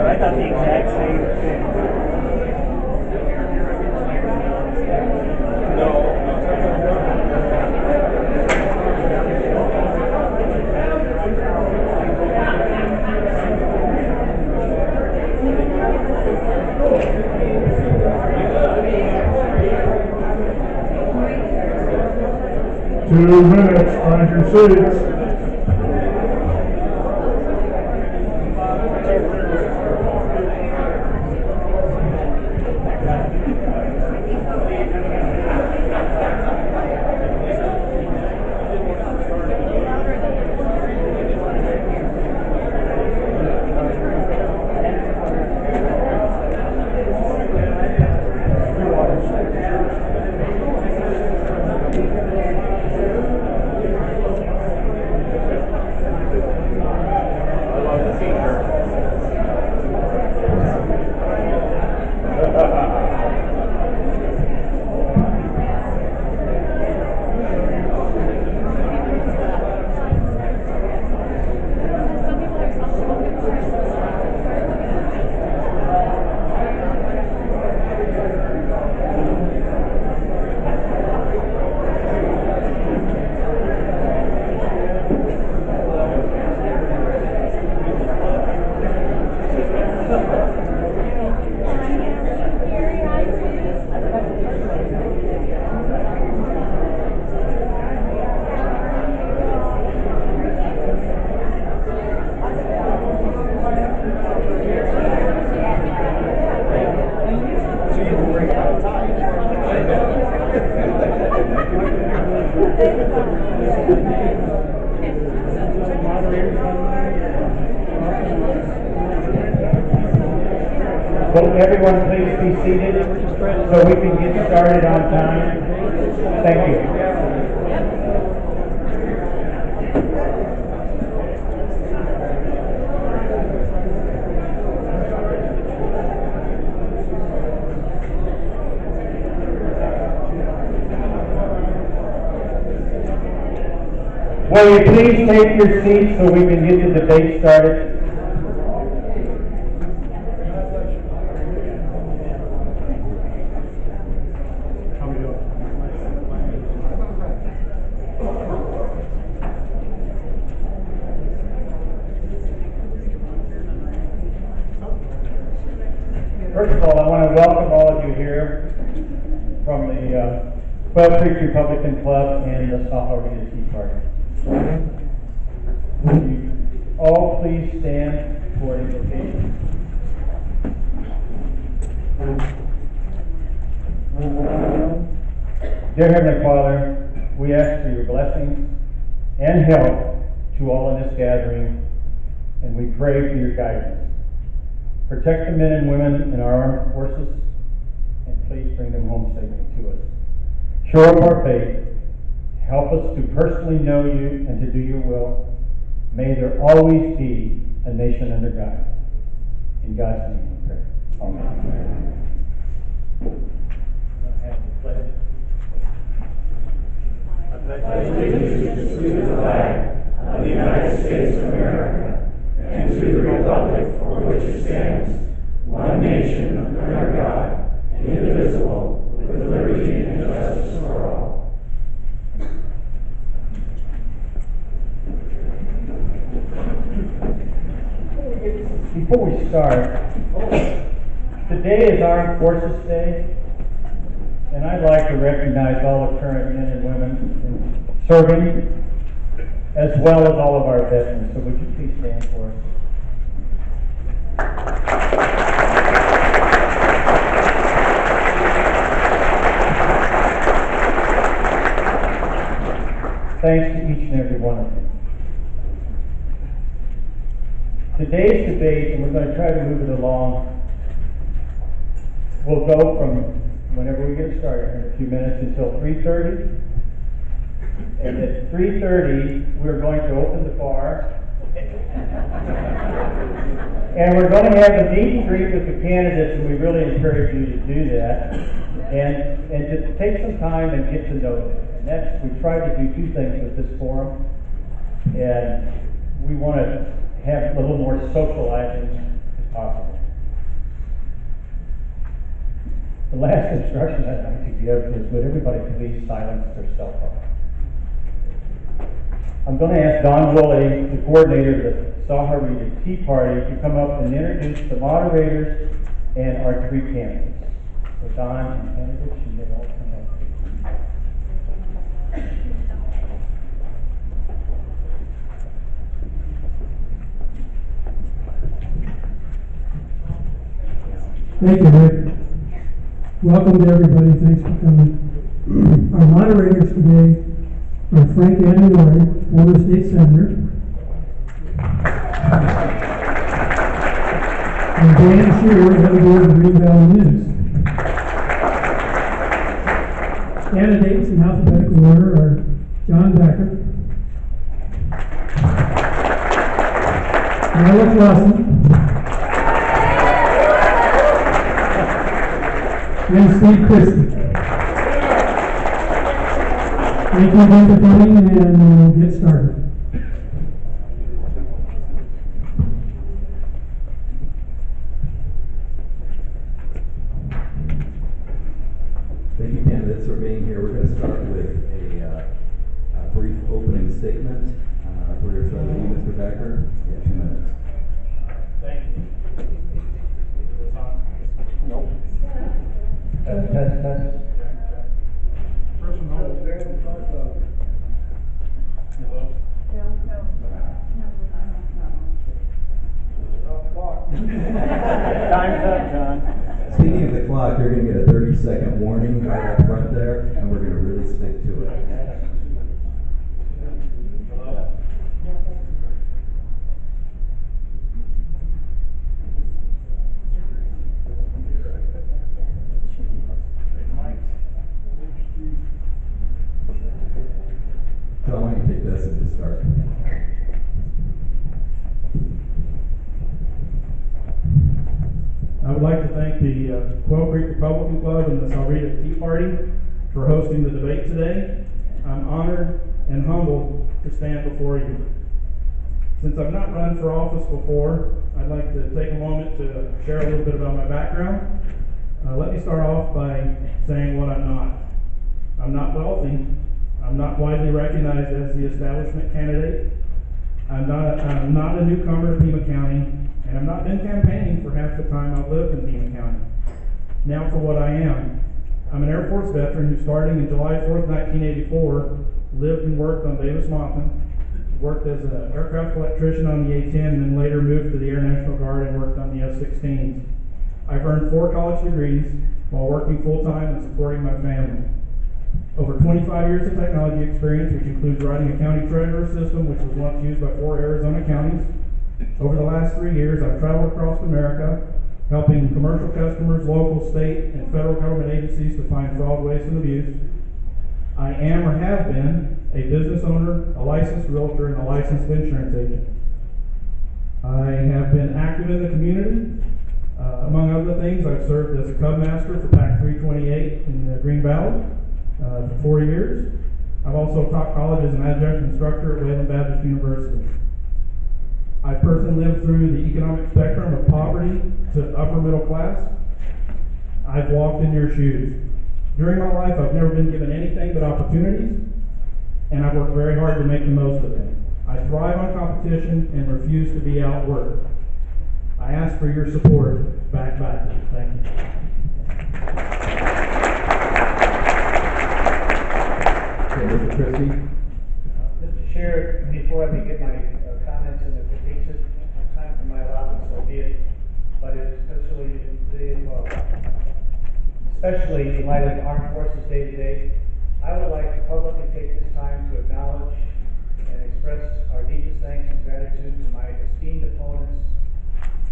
I thought the exact same thing. Two minutes, find your seats. Will everyone please be seated so we can get started on time? Thank you. Will you please take your seats so we can get the debate started? First of all, I want to welcome all of you here from the Quail Creek Republican Club and the Sahuarita Tea Party. Would you all please stand for the invocation? Dear Heavenly Father, we ask for your blessings and help to all in this gathering, and we pray for your guidance. Protect the men and women in our armed forces, and please bring them home safely to us. Shore up our faith. Help us to personally know you and to do your will. May there always be a nation under God. In God's name we pray. Amen. I have the pledge. I pledge allegiance to the flag of the United States of America and to the republic for which it stands, one nation under God, indivisible, with liberty and justice for all. Before we start, today is Armed Forces Day, and I'd like to recognize all the current men and women serving, as well as all of our veterans. So would you please stand for us? Thanks to each and every one of you. Today's debate, and we're going to try to move it along, will go from whenever we get started in a few minutes until 3:30. And at 3:30, we're going to open the bar. And we're going to have a meet and greet with the candidates, and we really encourage you to do that. And to take some time and get to know them. And that's, we tried to do two things with this forum. And we want to have a little more socializing as possible. The last instruction I'd like to give is, would everybody please silence their cell phone? I'm going to ask Don Woolley, the coordinator of the Sahuarita Tea Party, to come up and introduce the moderators and our three candidates. So Don and candidates, you may all come up. Thank you, Rick. Welcome to everybody. Thanks for coming. Our moderators today are Frank Antenori, former state senator, and Dan Shearer, editor of the Green Valley News. Candidates in alphabetical order are John Becker, Marla Closen, and Steve Christy. Thank you again for coming, and we'll get started. Thank you, candidates, for being here. We're going to start with a brief opening statement. We're going to start with you, Mr. Becker. You have 2 minutes. Thank you. Is this on? Nope. Test. Hello? Time's up, John. Speaking of the clock, you're going to get a 30-second warning right up front there, and we're going to really stick to it. Hello? John, why don't you take this and just start? I would like to thank the Quail Creek Republican Club and the Sahuarita Tea Party for hosting the debate today. I'm honored and humbled to stand before you. Since I've not run for office before, I'd like to take a moment to share a little bit about my background. Let me start off by saying what I'm not. I'm not wealthy. I'm not widely recognized as the establishment candidate. I'm not a newcomer to Pima County, and I've not been campaigning for half the time I've lived in Pima County. Now for what I am. I'm an Air Force veteran who, starting in July 4th, 1984, lived and worked on Davis Mountain, worked as an aircraft electrician on the A-10, and then later moved to the Air National Guard and worked on the F-16s. I've earned 4 college degrees while working full-time and supporting my family. Over 25 years of technology experience, which includes writing a county treasurer system, which was once used by 4 Arizona counties. Over the last 3 years, I've traveled across America, helping commercial customers, local, state, and federal government agencies to find fraud, waste, and abuse. I am or have been a business owner, a licensed realtor, and a licensed insurance agent. I have been active in the community. Among other things, I've served as a Cub Master for PAC 328 in the Green Valley for 4 years. I've also taught college as an adjunct instructor at Wayland Baptist University. I've personally lived through the economic spectrum of poverty to upper middle class. I've walked in your shoes. During my life, I've never been given anything but opportunities, and I've worked very hard to make the most of them. I thrive on competition and refuse to be outworked. I ask for your support. Back. Thank you. Okay, Mr. Christy. Mr. Shearer, before I begin my comments, and if it takes time for my allotment, so be it. But especially in light of the Armed Forces Day today, I would like to publicly take this time to acknowledge and express our deepest thanks and gratitude to my esteemed opponents,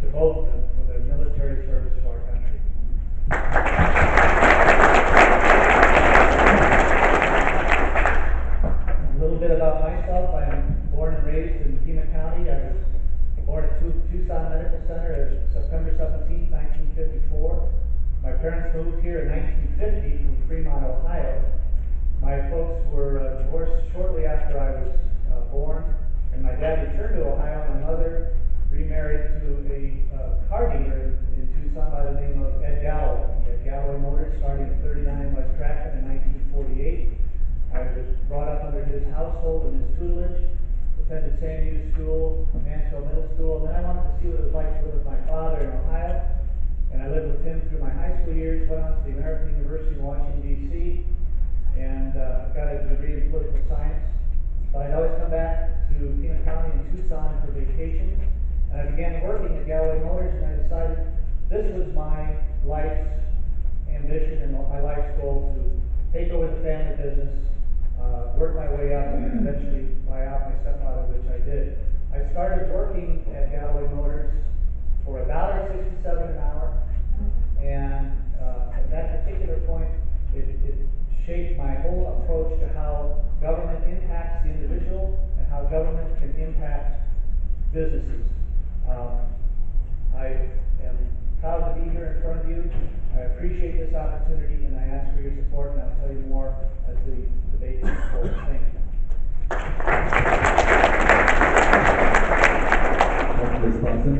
to both of them, for their military service to our country. A little bit about myself. I am born and raised in Pima County. I was born at two Tucson Medical Center September 17, 1954. My parents moved here in 1950 from Fremont, Ohio. My folks were divorced shortly after I was born, and my dad returned to Ohio. My mother remarried to a car dealer in Tucson by the name of Ed Galloway. At Galloway Motors, starting at 39 West Trackman in 1948. I was brought up under his household and his tutelage, attended SAMU School, Mansfield Middle School, and then I wanted to see what it was like to live with my father in Ohio. And I lived with him through my high school years, went on to the American University in Washington, D.C., and got a degree in political science. But I'd always come back to Pima County and Tucson for vacations. And I began working at Galloway Motors, and I decided this was my life's ambition and my life's goal, to take over the family business, work my way up, and eventually buy out my stepfather, which I did. I started working at Galloway Motors for $1.67 an hour, and at that particular point, it shaped my whole approach to how government impacts the individual and how government can impact businesses. I am proud to be here in front of you. I appreciate this opportunity, and I ask for your support, and I'll tell you more as the debate moves forward. Thank you. Ms. Closen?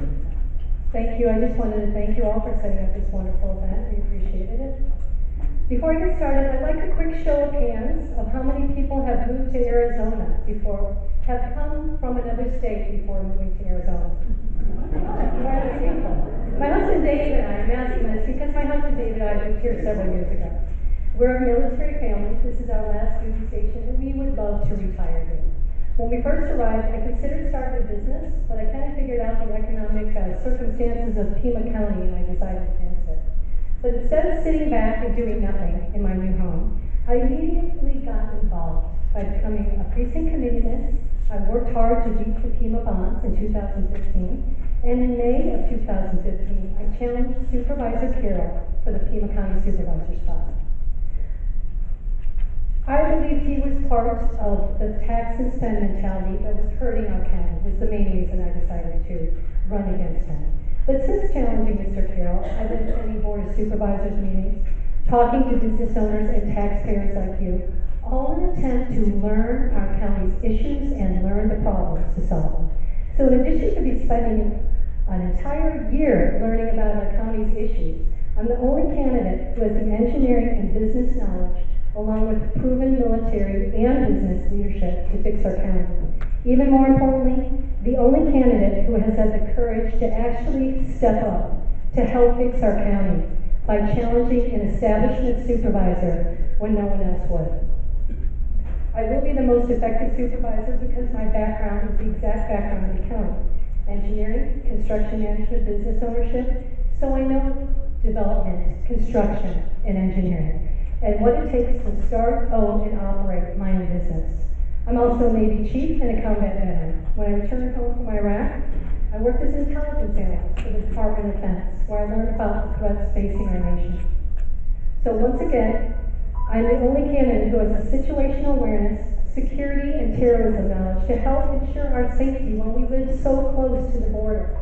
Thank you. I just wanted to thank you all for setting up this wonderful event. We appreciated it. Before I get started, I'd like a quick show of hands of how many people have moved to Arizona before, have come from another state before moving to Arizona. Quite a few people. My husband David and I, I'm asking this because my husband David and I moved here several years ago. We're a military family. This is our last duty station, and we would love to retire here. When we first arrived, I considered starting a business, but I kind of figured out the economic circumstances of Pima County, and I decided against it. But instead of sitting back and doing nothing in my new home, I immediately got involved by becoming a precinct committeeman. I worked hard to beat the Pima bonds in 2015, and in May of 2015, I challenged Supervisor Shearer for the Pima County Supervisor spot. I believed he was part of the tax and spend mentality that was hurting our county. Was the main reason I decided to run against him. But since challenging Mr. Carroll, I've been attending Board of Supervisors meetings, talking to business owners and taxpayers like you, all in an attempt to learn our county's issues and learn the problems to solve them. So in addition to be spending an entire year learning about our county's issues, I'm the only candidate who has the engineering and business knowledge, along with proven military and business leadership to fix our county. Even more importantly, the only candidate who has had the courage to actually step up to help fix our county by challenging an establishment supervisor when no one else would. I will be the most effective supervisor because my background is the exact background of the county. Engineering, construction management, business ownership, so I know development, construction, and engineering, and what it takes to start, own, and operate my own business. I'm also a Navy chief and a combat veteran. When I returned home from Iraq, I worked as an intelligence analyst for the Department of Defense, where I learned about the threats facing our nation. So once again, I'm the only candidate who has the situational awareness, security, and terrorism knowledge to help ensure our safety when we live so close to the border.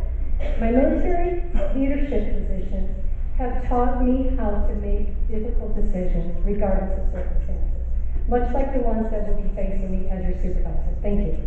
My military leadership positions have taught me how to make difficult decisions regardless of circumstances, much like the ones that will be facing me as your supervisor. Thank you.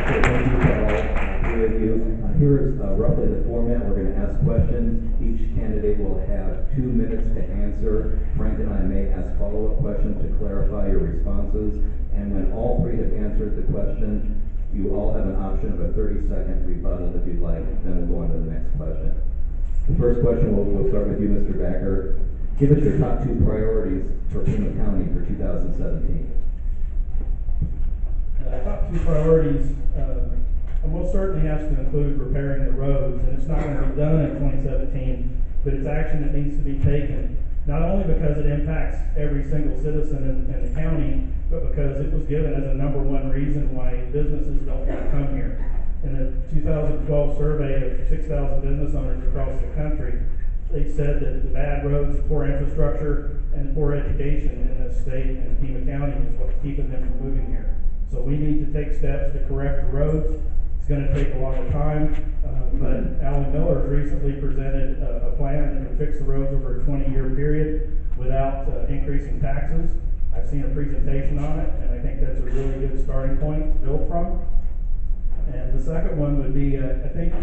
Okay, thank you to all three of you. Here is roughly the format. We're going to ask questions. Each candidate will have 2 minutes to answer. Frank and I may ask follow-up questions to clarify your responses. And when all three have answered the question, you all have an option of a 30-second rebuttal if you'd like. Then we'll go on to the next question. The first question, we'll start with you, Mr. Backer. Give us your top 2 priorities for Pima County for 2017. Top 2 priorities most certainly has to include repairing the roads, and it's not going to be done in 2017, but it's action that needs to be taken, not only because it impacts every single citizen in the county, but because it was given as a #1 reason why businesses don't want to come here. In a 2012 survey of 6,000 business owners across the country, they said that the bad roads, poor infrastructure, and poor education in the state and Pima County is what's keeping them from moving here. So we need to take steps to correct the roads. It's gonna take a lot of time, but Alan Miller has recently presented a plan that can fix the roads over a 20-year period without increasing taxes. I've seen a presentation on it, and I think that's a really good starting point to build from. And the second one would be, I think,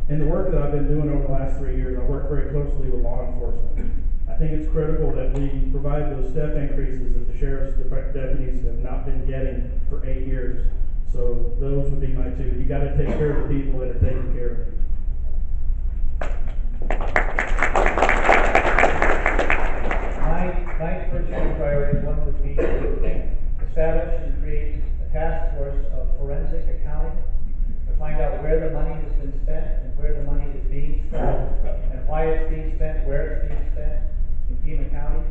in the work that I've been doing over the last 3 years, I work very closely with law enforcement. I think it's critical that we provide those step increases that the sheriff's deputies have not been getting for 8 years. So those would be my two. You gotta take care of the people that are taking care of you. My first two priorities, one would be to establish and create a task force of forensic accounting to find out where the money has been spent and where the money is being spent and why it's being spent, where it's being spent in Pima County.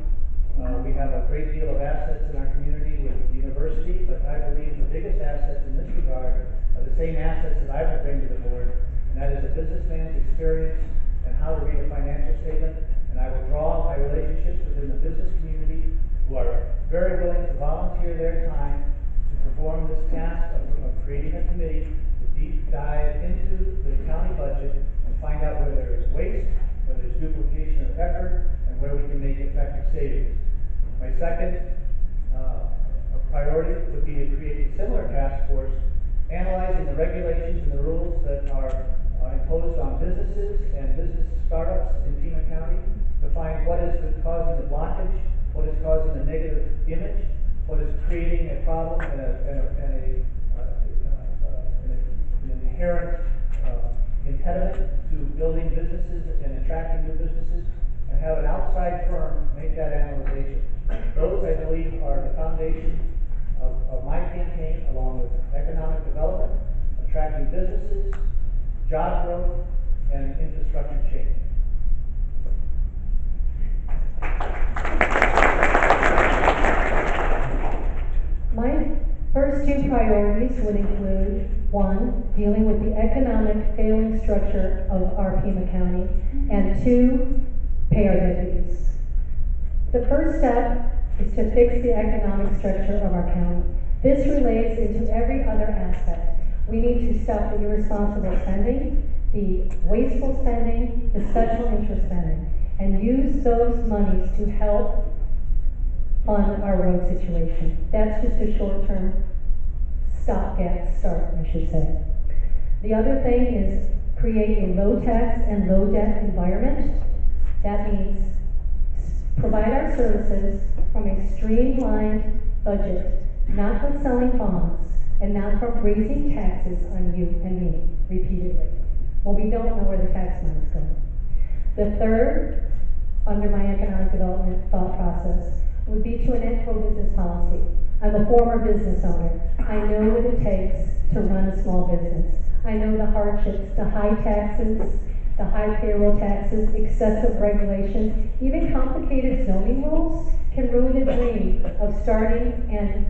We have a great deal of assets in our community with the university, but I believe the biggest assets in this regard are the same assets that I would bring to the board, and that is a businessman's experience and how to read a financial statement. And I will draw my relationships within the business community who are very willing to volunteer their time to perform this task of creating a committee to deep dive into the county budget and find out where there is waste, where there's duplication of effort, and where we can make effective savings. My second priority would be to create a similar task force analyzing the regulations and the rules that are imposed on businesses and business startups in Pima County to find what is causing the blockage, what is causing the negative image, what is creating a problem and an inherent impediment to building businesses and attracting new businesses, and have an outside firm make that analysis. Those, I believe, are the foundation of my campaign, along with economic development, attracting businesses, job growth, and infrastructure change. My first two priorities would include, one, dealing with the economic failing structure of our Pima County, and two, pay our deputies. The first step is to fix the economic structure of our county. This relates into every other aspect. We need to stop the irresponsible spending, the wasteful spending, the special interest spending, and use those monies to help fund our road situation. That's just a short-term stopgap start, I should say. The other thing is create a low tax and low debt environment. That means provide our services from a streamlined budget, not from selling bonds, and not from raising taxes on you and me repeatedly, when we don't know where the tax money is going. The third, under my economic development thought process, would be to enact pro-business policy. I'm a former business owner. I know what it takes to run a small business. I know the hardships, the high taxes, the high payroll taxes, excessive regulations, even complicated zoning rules can ruin the dream of starting and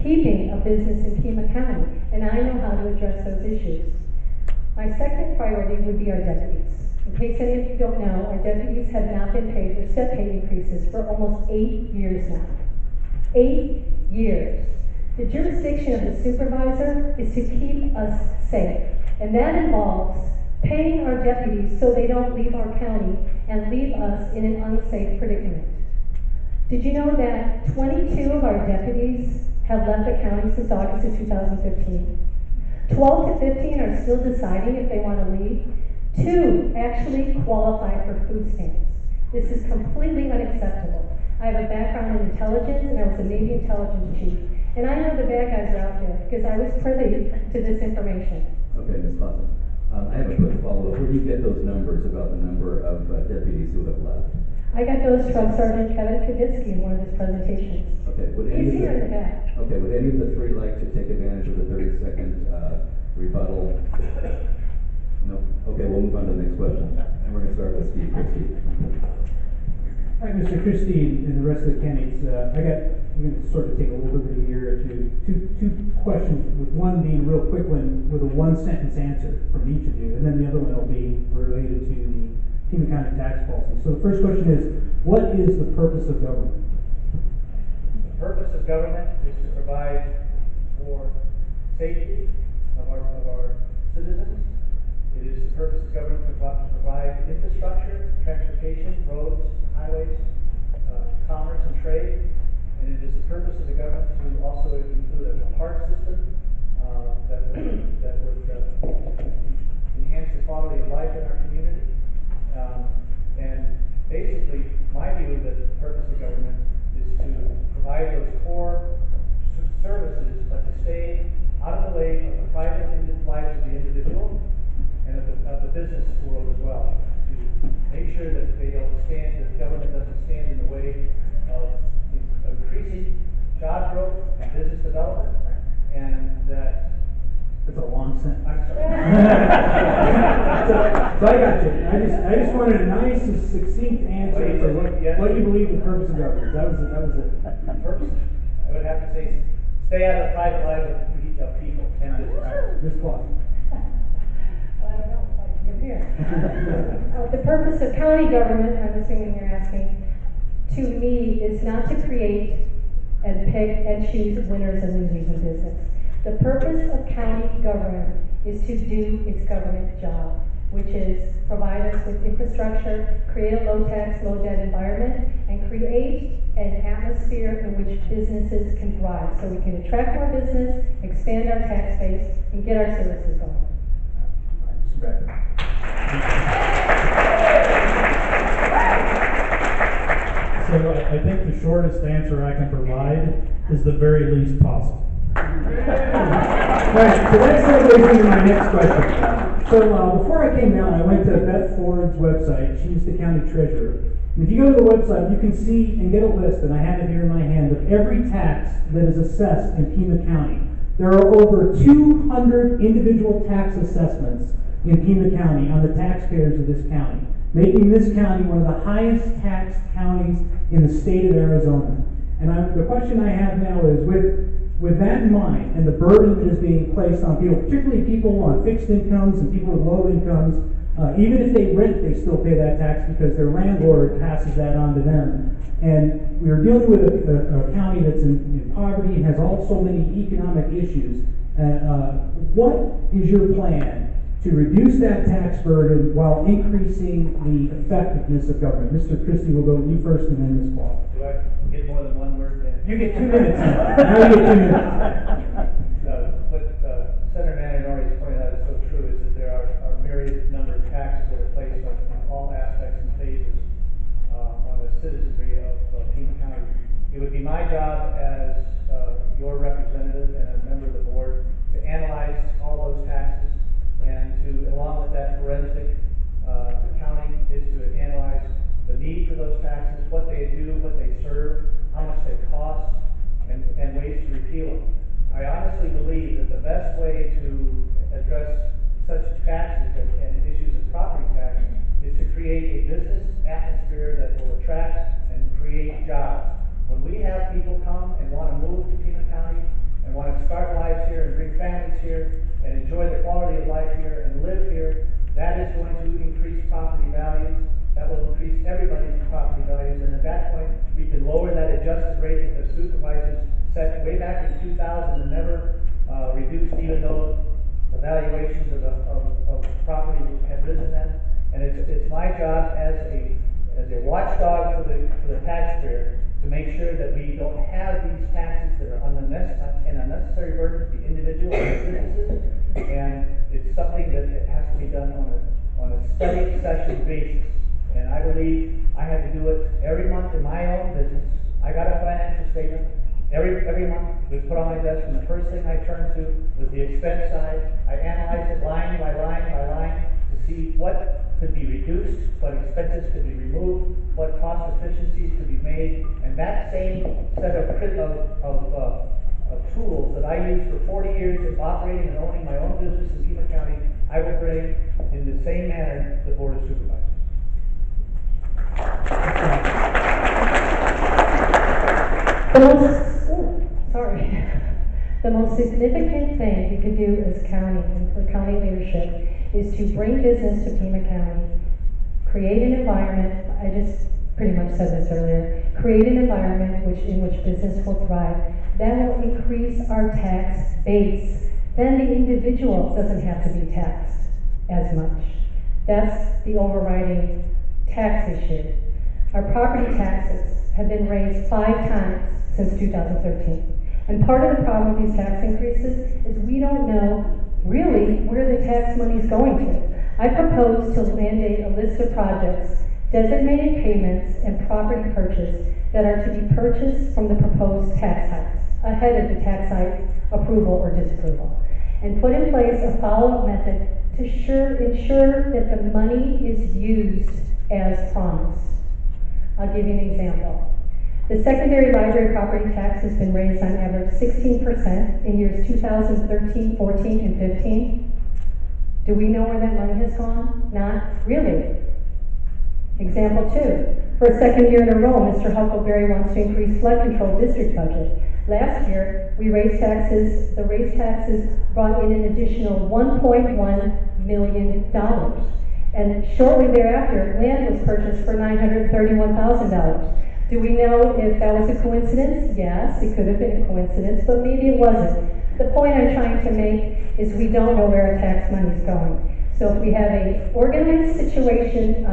keeping a business in Pima County, and I know how to address those issues. My second priority would be our deputies. In case any of you don't know, our deputies have not been paid their step pay increases for almost 8 years now. 8 years. The jurisdiction of the supervisor is to keep us safe, and that involves paying our deputies so they don't leave our county and leave us in an unsafe predicament. Did you know that 22 of our deputies have left the county since August of 2015? 12 to 15 are still deciding if they want to leave. 2 actually qualify for food stamps. This is completely unacceptable. I have a background in intelligence, and I was a Navy intelligence chief. And I know the bad guys are out there because I was privy to this information. Okay, Ms. Closen. I have a quick follow-up. Where do you get those numbers about the number of deputies who have left? I got those from Sergeant Kevin Kaditsky in one of his presentations. Okay, would any He's of here in the back. Okay, would any of the three like to take advantage of the 30-second rebuttal? No? Okay, we'll move on to the next question. And we're going to start with Steve. Christy. Hi, Mr. Christy and the rest of the candidates. I'm going to sort of take a little liberty here to two questions, with one being a real quick one with a one-sentence answer from each of you, and then the other one will be related to the Pima County tax policy. So the first question is, what is the purpose of government? The purpose of government is to provide for safety of our citizens. It is the purpose of government to provide infrastructure, transportation, roads, highways, commerce and trade. And it is the purpose of the government to also include a park system that would enhance the quality of life in our community. And basically, my view of the purpose of government is to provide those core services, but to stay out of the way of the private lives of the individual and of the business world as well. To make sure that that government doesn't stand in the way of increasing job growth and business development, and that. That's a long sentence. I'm sorry. So I got you. I just wanted a nice and succinct answer for what you believe the purpose of government is. That was it. Purpose, I would have to say, stay out of the private lives of people and business. Ms. Clausen. I don't know if I can get here. The purpose of county government, I'm assuming you're asking, to me, is not to create and pick and choose winners and losers in business. The purpose of county government is to do its government job, which is provide us with infrastructure, create a low-tax, low-debt environment, and create an atmosphere in which businesses can thrive, so we can attract more business, expand our tax base, and get our services going. Mr. Becker. So I think the shortest answer I can provide is the very least possible. All right, so that segues into my next question. So before I came down, I went to Beth Ford's website. She's the county treasurer. And if you go to the website, you can see and get a list, and I have it here in my hand, of every tax that is assessed in Pima County. There are over 200 individual tax assessments in Pima County on the taxpayers of this county, making this county one of the highest taxed counties in the state of Arizona. And the question I have now is, with that in mind, and the burden that is being placed on people, particularly people on fixed incomes and people with low incomes, even if they rent, they still pay that tax because their landlord passes that on to them. And we are dealing with a county that's in poverty and has so many economic issues. What is your plan to reduce that tax burden while increasing the effectiveness of government? Mr. Christy, will go with you first, and then Ms. Paul. Do I get more than one word then? You get 2 minutes. Now you get 2 minutes. What Senator Antenori has pointed out is so true, is that there are myriad number of taxes that are placed on all aspects and phases on the citizenry of Pima County. It would be my job as your representative and a member of the board to analyze all those taxes, and to, along with that forensic accounting, is to analyze the need for those taxes, what they do, what they serve, how much they cost, and ways to repeal them. I honestly believe that the best way to address such taxes and issues of property tax is to create a business atmosphere that will attract and create jobs. When we have people come and want to move to Pima County and want to start lives here and bring families here and enjoy the quality of life here and live here, that is going to increase property values. That will increase everybody's property values, and at that point, we can lower that adjusted rate that the supervisors set way back in 2000 and never reduced, even though the valuations of property had risen then. And it's my job as a watchdog for the taxpayer to make sure that we don't have these taxes that are an unnecessary burden to the individual and the businesses. And it's something that it has to be done on a study session basis. And I believe I had to do it every month in my own business. I got a financial statement every month. It was put on my desk, and the first thing I turned to was the expense side. I analyzed it line by line by line to see what could be reduced, what expenses could be removed, what cost efficiencies could be made, and that same set of tools that I used for 40 years of operating and owning my own business in Pima County, I will bring in the same manner to the Board of Supervisors. The most significant thing we could do as county and for county leadership is to bring business to Pima County, create an environment, I just pretty much said this earlier, create an environment in which business will thrive. That will increase our tax base. Then the individual doesn't have to be taxed as much. That's the overriding tax issue. Our property taxes have been raised 5 times since 2013. And part of the problem with these tax increases is we don't know really where the tax money is going to. I propose to mandate a list of projects, designated payments, and property purchase that are to be purchased from the proposed tax hikes, ahead of the tax hike approval or disapproval, and put in place a follow-up method to ensure that the money is used as promised. I'll give you an example. The secondary library property tax has been raised on average 16% in years 2013, 14, and 15. Do we know where that money has gone? Not really. Example 2. For a second year in a row, Mr. Huckleberry wants to increase flood control district budget. Last year, we raised taxes, the raised taxes brought in an additional $1.1 million. And shortly thereafter, land was purchased for $931,000. Do we know if that was a coincidence? Yes, it could have been a coincidence, but maybe it wasn't. The point I'm trying to make is we don't know where our tax money is going. So if we have a organized situation,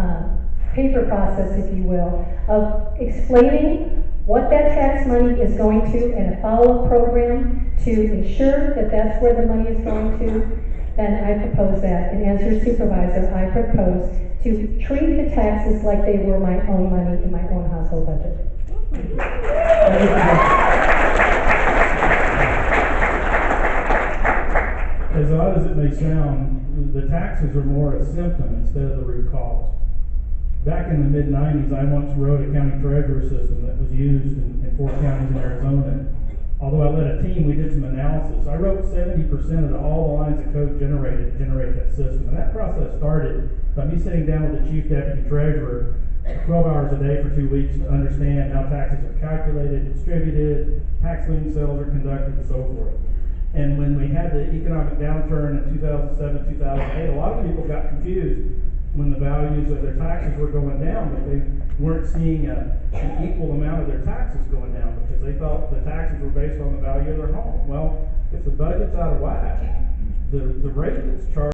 paper process, if you will, of explaining what that tax money is going to and a follow-up program to ensure that that's where the money is going to, then I propose that. And as your supervisor, I propose to treat the taxes like they were my own money in my own household budget. As odd as it may sound, the taxes are more a symptom instead of the root cause. Back in the mid-90s, I once wrote a county treasurer system that was used in 4 counties in Arizona. Although I led a team, we did some analysis. I wrote 70% of all the lines of code generated to generate that system. And that process started by me sitting down with the chief deputy treasurer 12 hours a day for 2 weeks to understand how taxes are calculated, distributed, tax lien sales are conducted, and so forth. And when we had the economic downturn in 2007, 2008, a lot of people got confused when the values of their taxes were going down, but they weren't seeing an equal amount of their taxes going down because they thought the taxes were based on the value of their home. Well, if the budget's out of whack, the rate that's charged